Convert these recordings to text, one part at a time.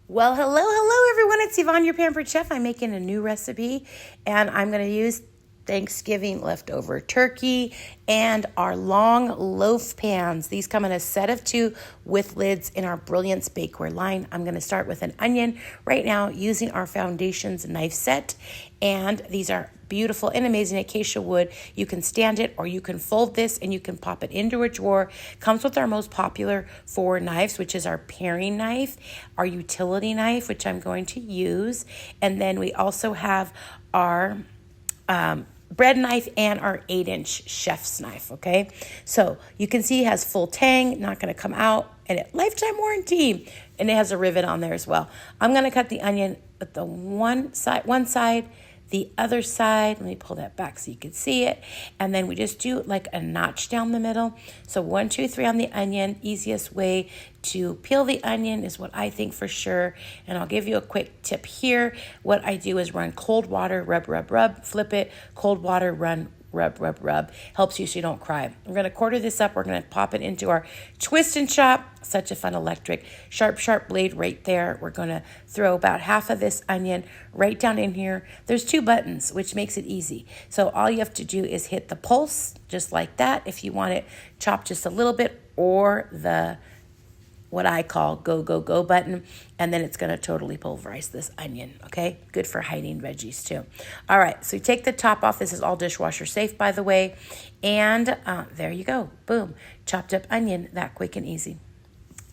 Well, hello, everyone. It's Yvonne, your Pampered Chef. I'm making a new recipe, and I'm going to use Thanksgiving leftover turkey and our long loaf pans. These come in a set of 2 with lids in our Brilliance Bakeware line. I'm going to start with an onion right now using our Foundations knife set, and these are beautiful and amazing acacia wood. You can stand it or you can fold this and you can pop it into a drawer. Comes with our most popular 4 knives, which is our paring knife, our utility knife, which I'm going to use, and then we also have our bread knife and our 8-inch chef's knife. Okay, so you can see it has full tang, not going to come out, and it lifetime warranty, and it has a rivet on there as well. I'm going to cut the onion at the one side, the other side. Let me pull that back so you can see it. And then we just do like a notch down the middle. So 1, 2, 3 on the onion. Easiest way to peel the onion is what I think for sure. And I'll give you a quick tip here. What I do is run cold water, rub, flip it, cold water, run, rub. Helps you so you don't cry. We're going to quarter this up. We're going to pop it into our twist and chop. Such a fun electric sharp blade right there. We're going to throw about half of this onion right down in here. There's 2 buttons, which makes it easy. So all you have to do is hit the pulse just like that if you want it chopped just a little bit, or the what I call go button, and then it's going to totally pulverize this onion. Okay, good for hiding veggies too. All right, so you take the top off. This is all dishwasher safe, by the way, and there you go. Boom, chopped up onion, that quick and easy.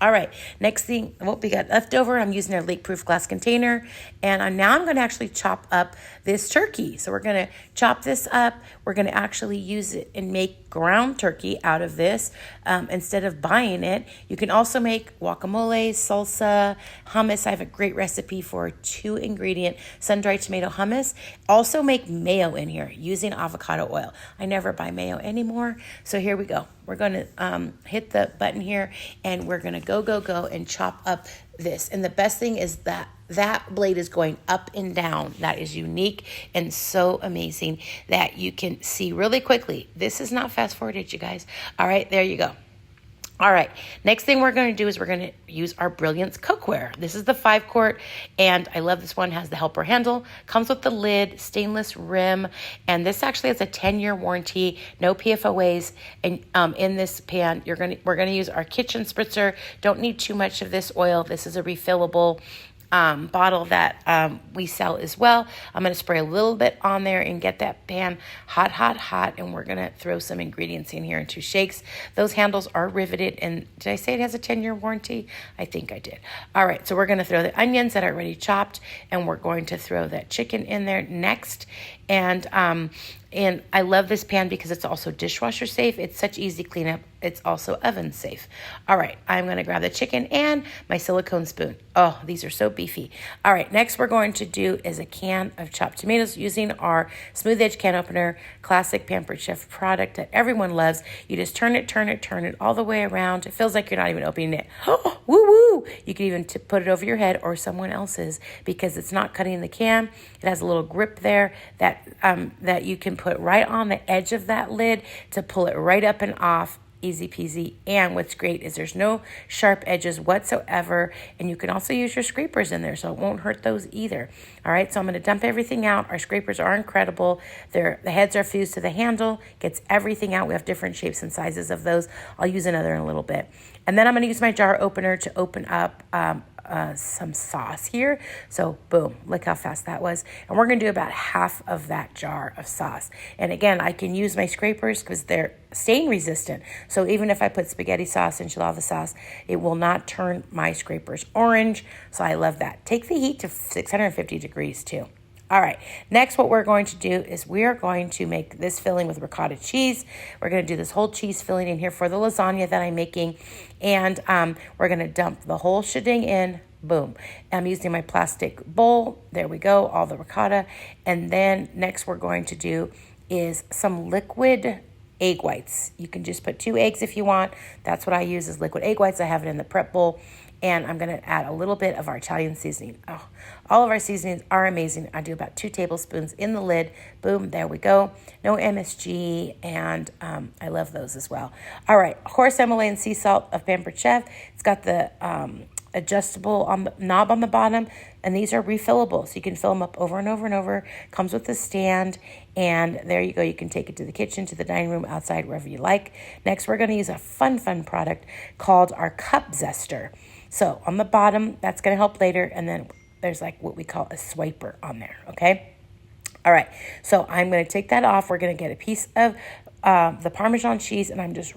All right, next thing, what we got left over, I'm using our leak-proof glass container, and now I'm going to actually chop up this turkey. So we're going to chop this up. We're going to actually use it and make ground turkey out of this instead of buying it. You can also make guacamole, salsa, hummus. I have a great recipe for 2-ingredient sun-dried tomato hummus. Also make mayo in here using avocado oil. I never buy mayo anymore, so here we go. We're going to hit the button here, and we're going to go and chop up this. And the best thing is that blade is going up and down. That is unique and so amazing that you can see really quickly. This is not fast forwarded, you guys. All right, there you go. All right, next thing we're going to do is we're going to use our Brilliance cookware. This is the 5-quart, and I love this one. It has the helper handle, comes with the lid, stainless rim, and this actually has a 10-year warranty, no PFOAs. And in this pan, we're going to use our kitchen spritzer. Don't need too much of this oil. This is a refillable bottle that we sell as well. I'm going to spray a little bit on there and get that pan hot, and we're going to throw some ingredients in here in 2 shakes. Those handles are riveted, and did I say it has a 10-year warranty? I think I did. All right, so we're going to throw the onions that are already chopped, and we're going to throw that chicken in there next. And I love this pan because it's also dishwasher safe. It's such easy cleanup. It's also oven safe. All right, I'm going to grab the chicken and my silicone spoon. Oh, these are so beefy. All right, next we're going to do is a can of chopped tomatoes using our smooth edge can opener, classic Pampered Chef product that everyone loves. You just turn it all the way around. It feels like you're not even opening it. Oh, woo! You can even put it over your head or someone else's because it's not cutting the can. It has a little grip there that you can put right on the edge of that lid to pull it right up and off. Easy peasy. And what's great is there's no sharp edges whatsoever, and you can also use your scrapers in there, so it won't hurt those either. All right, so I'm going to dump everything out. Our scrapers are incredible. The heads are fused to the handle, gets everything out. We have different shapes and sizes of those. I'll use another in a little bit. And then I'm going to use my jar opener to open up some sauce here. So boom, look how fast that was. And we're going to do about half of that jar of sauce. And again, I can use my scrapers because they're stain resistant. So even if I put spaghetti sauce, enchilada sauce, it will not turn my scrapers orange. So I love that. Take the heat to 650 degrees too. All right, next what we're going to do is we are going to make this filling with ricotta cheese. We're going to do this whole cheese filling in here for the lasagna that I'm making. And we're going to dump the whole shebang in. Boom. I'm using my plastic bowl. There we go, all the ricotta. And then next we're going to do is some liquid egg whites. You can just put 2 eggs if you want. That's what I use is liquid egg whites. I have it in the prep bowl. And I'm going to add a little bit of our Italian seasoning. Oh, all of our seasonings are amazing. I do about 2 tablespoons in the lid. Boom, there we go. No MSG, and I love those as well. All right, horse Himalayan sea salt of Pampered Chef. It's got the adjustable on the knob on the bottom, and these are refillable, so you can fill them up over and over and over. Comes with a stand, and there you go. You can take it to the kitchen, to the dining room, outside, wherever you like. Next, we're going to use a fun product called our cup zester. So on the bottom, that's going to help later, and then there's like what we call a swiper on there, okay? All right, so I'm going to take that off. We're going to get a piece of the Parmesan cheese, and I'm just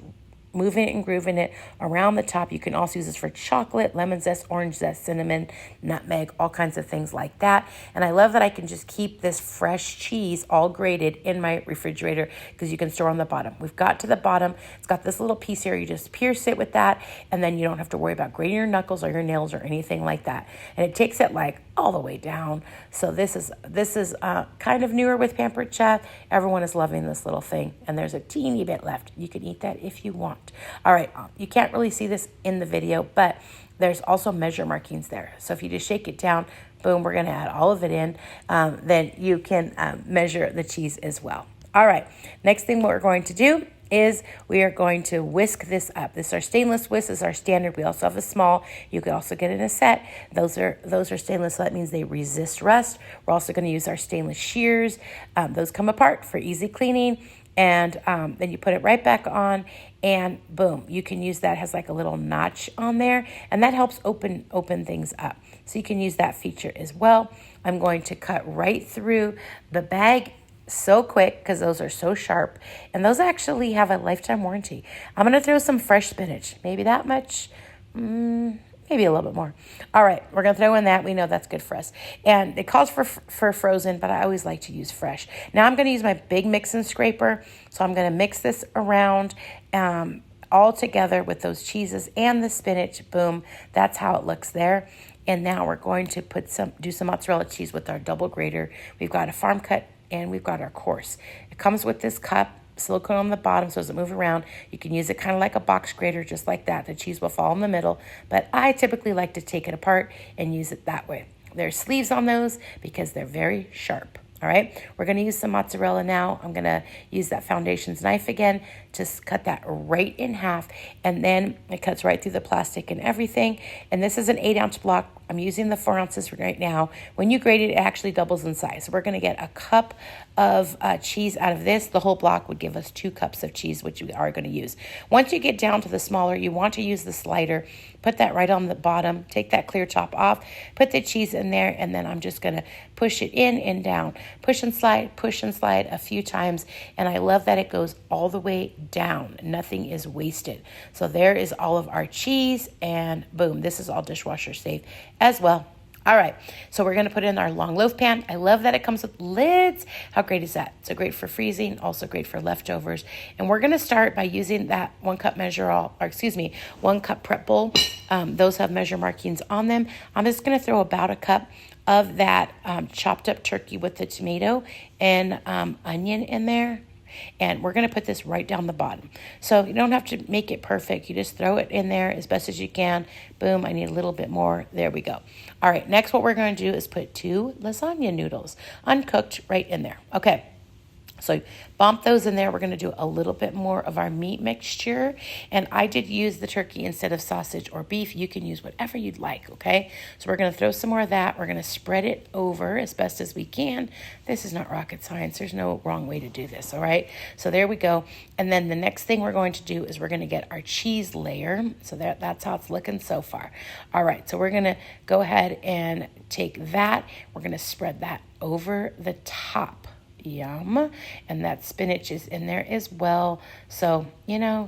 moving it and grooving it around the top. You can also use this for chocolate, lemon zest, orange zest, cinnamon, nutmeg, all kinds of things like that. And I love that I can just keep this fresh cheese all grated in my refrigerator because you can store on the bottom. We've got to the bottom. It's got this little piece here. You just pierce it with that, and then you don't have to worry about grating your knuckles or your nails or anything like that. And it takes it like all the way down. So this is kind of newer with Pampered Chef. Everyone is loving this little thing, and there's a teeny bit left. You can eat that if you want. All right, you can't really see this in the video, but there's also measure markings there. So if you just shake it down, boom, we're going to add all of it in. Then you can measure the cheese as well. All right, next thing what we're going to do is we are going to whisk this up. This is our stainless whisk. This is our standard. We also have a small. You could also get it in a set. Those are stainless, so that means they resist rust. We're also going to use our stainless shears. Those come apart for easy cleaning. And then you put it right back on, and boom, you can use that. It has like a little notch on there, and that helps open things up. So you can use that feature as well. I'm going to cut right through the bag so quick because those are so sharp, and those actually have a lifetime warranty. I'm going to throw some fresh spinach, maybe that much, maybe a little bit more. All right, we're going to throw in that. We know that's good for us. And it calls for frozen, but I always like to use fresh. Now I'm going to use my big mix and scraper. So I'm going to mix this around all together with those cheeses and the spinach. Boom, that's how it looks there. And now we're going to do some mozzarella cheese with our double grater. We've got a farm cut, and we've got our coarse. It comes with this cup, silicone on the bottom so it doesn't move around. You can use it kind of like a box grater, just like that. The cheese will fall in the middle, but I typically like to take it apart and use it that way. There's sleeves on those because they're very sharp. All right, we're going to use some mozzarella now. I'm going to use that Foundations knife again to cut that right in half, and then it cuts right through the plastic and everything. And this is an 8-ounce block. I'm using the 4 ounces right now. When you grate it, it actually doubles in size. So we're going to get a cup of cheese out of this. The whole block would give us 2 cups of cheese, which we are going to use. Once you get down to the smaller, you want to use the slider. Put that right on the bottom. Take that clear top off. Put the cheese in there, and then I'm just going to push it in and down. Push and slide a few times, and I love that it goes all the way down. Nothing is wasted. So there is all of our cheese, and boom, this is all dishwasher safe as well. All right, so we're going to put it in our long loaf pan. I love that it comes with lids. How great is that? So great for freezing, also great for leftovers. And we're going to start by using that 1 cup 1 cup prep bowl. Those have measure markings on them. I'm just going to throw about a cup of that chopped up turkey with the tomato and onion in there. And we're going to put this right down the bottom. So you don't have to make it perfect. You just throw it in there as best as you can. Boom, I need a little bit more. There we go. All right, next what we're going to do is put 2 lasagna noodles, uncooked, right in there. Okay. So bump those in there. We're going to do a little bit more of our meat mixture. And I did use the turkey instead of sausage or beef. You can use whatever you'd like, okay? So we're going to throw some more of that. We're going to spread it over as best as we can. This is not rocket science. There's no wrong way to do this, all right? So there we go. And then the next thing we're going to do is we're going to get our cheese layer. So that's how it's looking so far. All right, so we're going to go ahead and take that. We're going to spread that over the top. Yum. And that spinach is in there as well. So,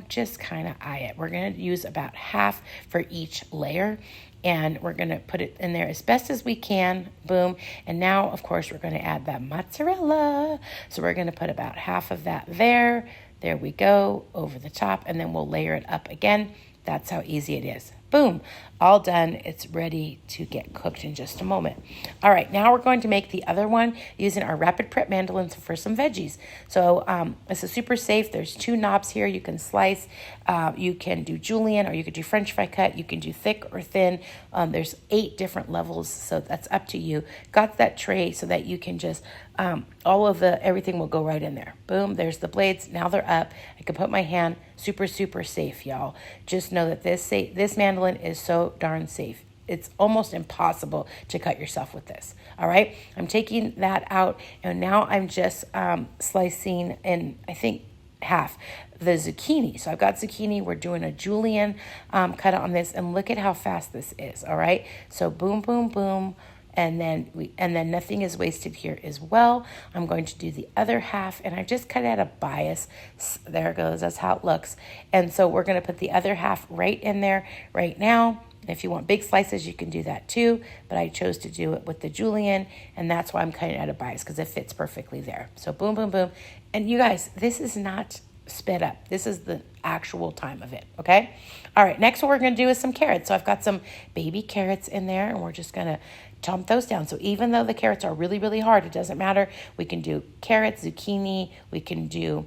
just kind of eye it. We're going to use about half for each layer, and we're going to put it in there as best as we can. Boom. And now, of course, we're going to add that mozzarella. So we're going to put about half of that there. There we go, over the top, and then we'll layer it up again. That's how easy it is. Boom, all done. It's ready to get cooked in just a moment. All right, now we're going to make the other one using our Rapid Prep mandolins for some veggies. So this is super safe. There's 2 knobs here. You can slice. You can do julienne, or you could do French fry cut. You can do thick or thin. There's 8 different levels, so that's up to you. Got that tray so that you can just, everything will go right in there. Boom, there's the blades. Now they're up. I can put my hand. Super, super safe, y'all. Just know that this mandolin is so darn safe. it's almost impossible to cut yourself with this. All right, I'm taking that out, and now I'm just slicing in, I think, half the zucchini. So I've got zucchini. We're doing a julienne cut on this, and look at how fast this is. All right, so boom, boom, boom. And then nothing is wasted here as well. I'm going to do the other half, and I just cut out a bias. There it goes. That's how it looks. And so we're going to put the other half right in there right now. If you want big slices, you can do that too, but I chose to do it with the julienne, and that's why I'm cutting out a bias, because it fits perfectly there. So boom, boom, boom. And you guys, this is not sped up. This is the actual time of it, okay? All right, next what we're going to do is some carrots. So I've got some baby carrots in there, and we're just going to chomp those down. So even though the carrots are really, really hard, it doesn't matter. We can do carrots, zucchini, we can do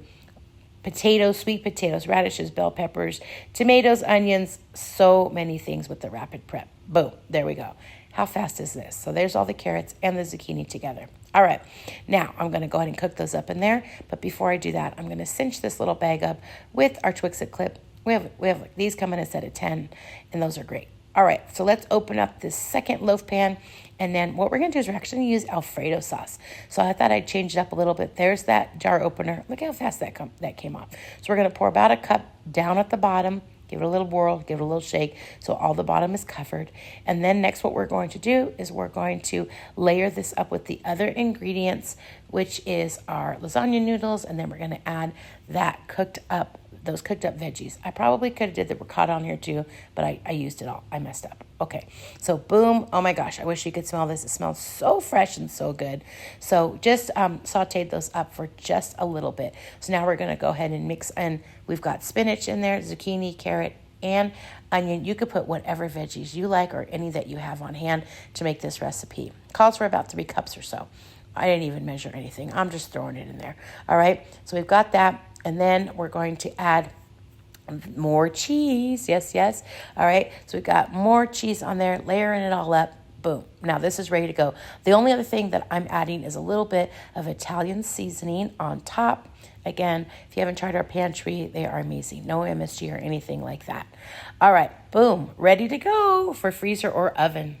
potatoes, sweet potatoes, radishes, bell peppers, tomatoes, onions, so many things with the rapid prep. Boom, there we go. How fast is this? So there's all the carrots and the zucchini together. All right, now I'm going to go ahead and cook those up in there. But before I do that, I'm going to cinch this little bag up with our Twix-It clip. We have these come in a set of 10, and those are great. All right, so let's open up this second loaf pan, and then what we're going to do is we're actually going to use Alfredo sauce. So I thought I'd change it up a little bit. There's that jar opener. Look how fast that came off. So we're going to pour about a cup down at the bottom, give it a little whirl, give it a little shake so all the bottom is covered. And then next what we're going to do is we're going to layer this up with the other ingredients, which is our lasagna noodles, and then we're going to add those cooked up veggies. I probably could have did the ricotta on here too, but I used it all. I messed up. Okay, so boom. Oh my gosh, I wish you could smell this. It smells so fresh and so good. So just sauteed those up for just a little bit. So now we're going to go ahead and mix, and we've got spinach in there, zucchini, carrot, and onion. You could put whatever veggies you like or any that you have on hand to make this recipe. Calls for about 3 cups or so. I didn't even measure anything. I'm just throwing it in there. All right, so we've got that. And then we're going to add more cheese. Yes, yes. All right. So we've got more cheese on there, layering it all up. Boom. Now this is ready to go. The only other thing that I'm adding is a little bit of Italian seasoning on top. Again, if you haven't tried our pantry, they are amazing. No MSG or anything like that. All right. Boom. Ready to go for freezer or oven.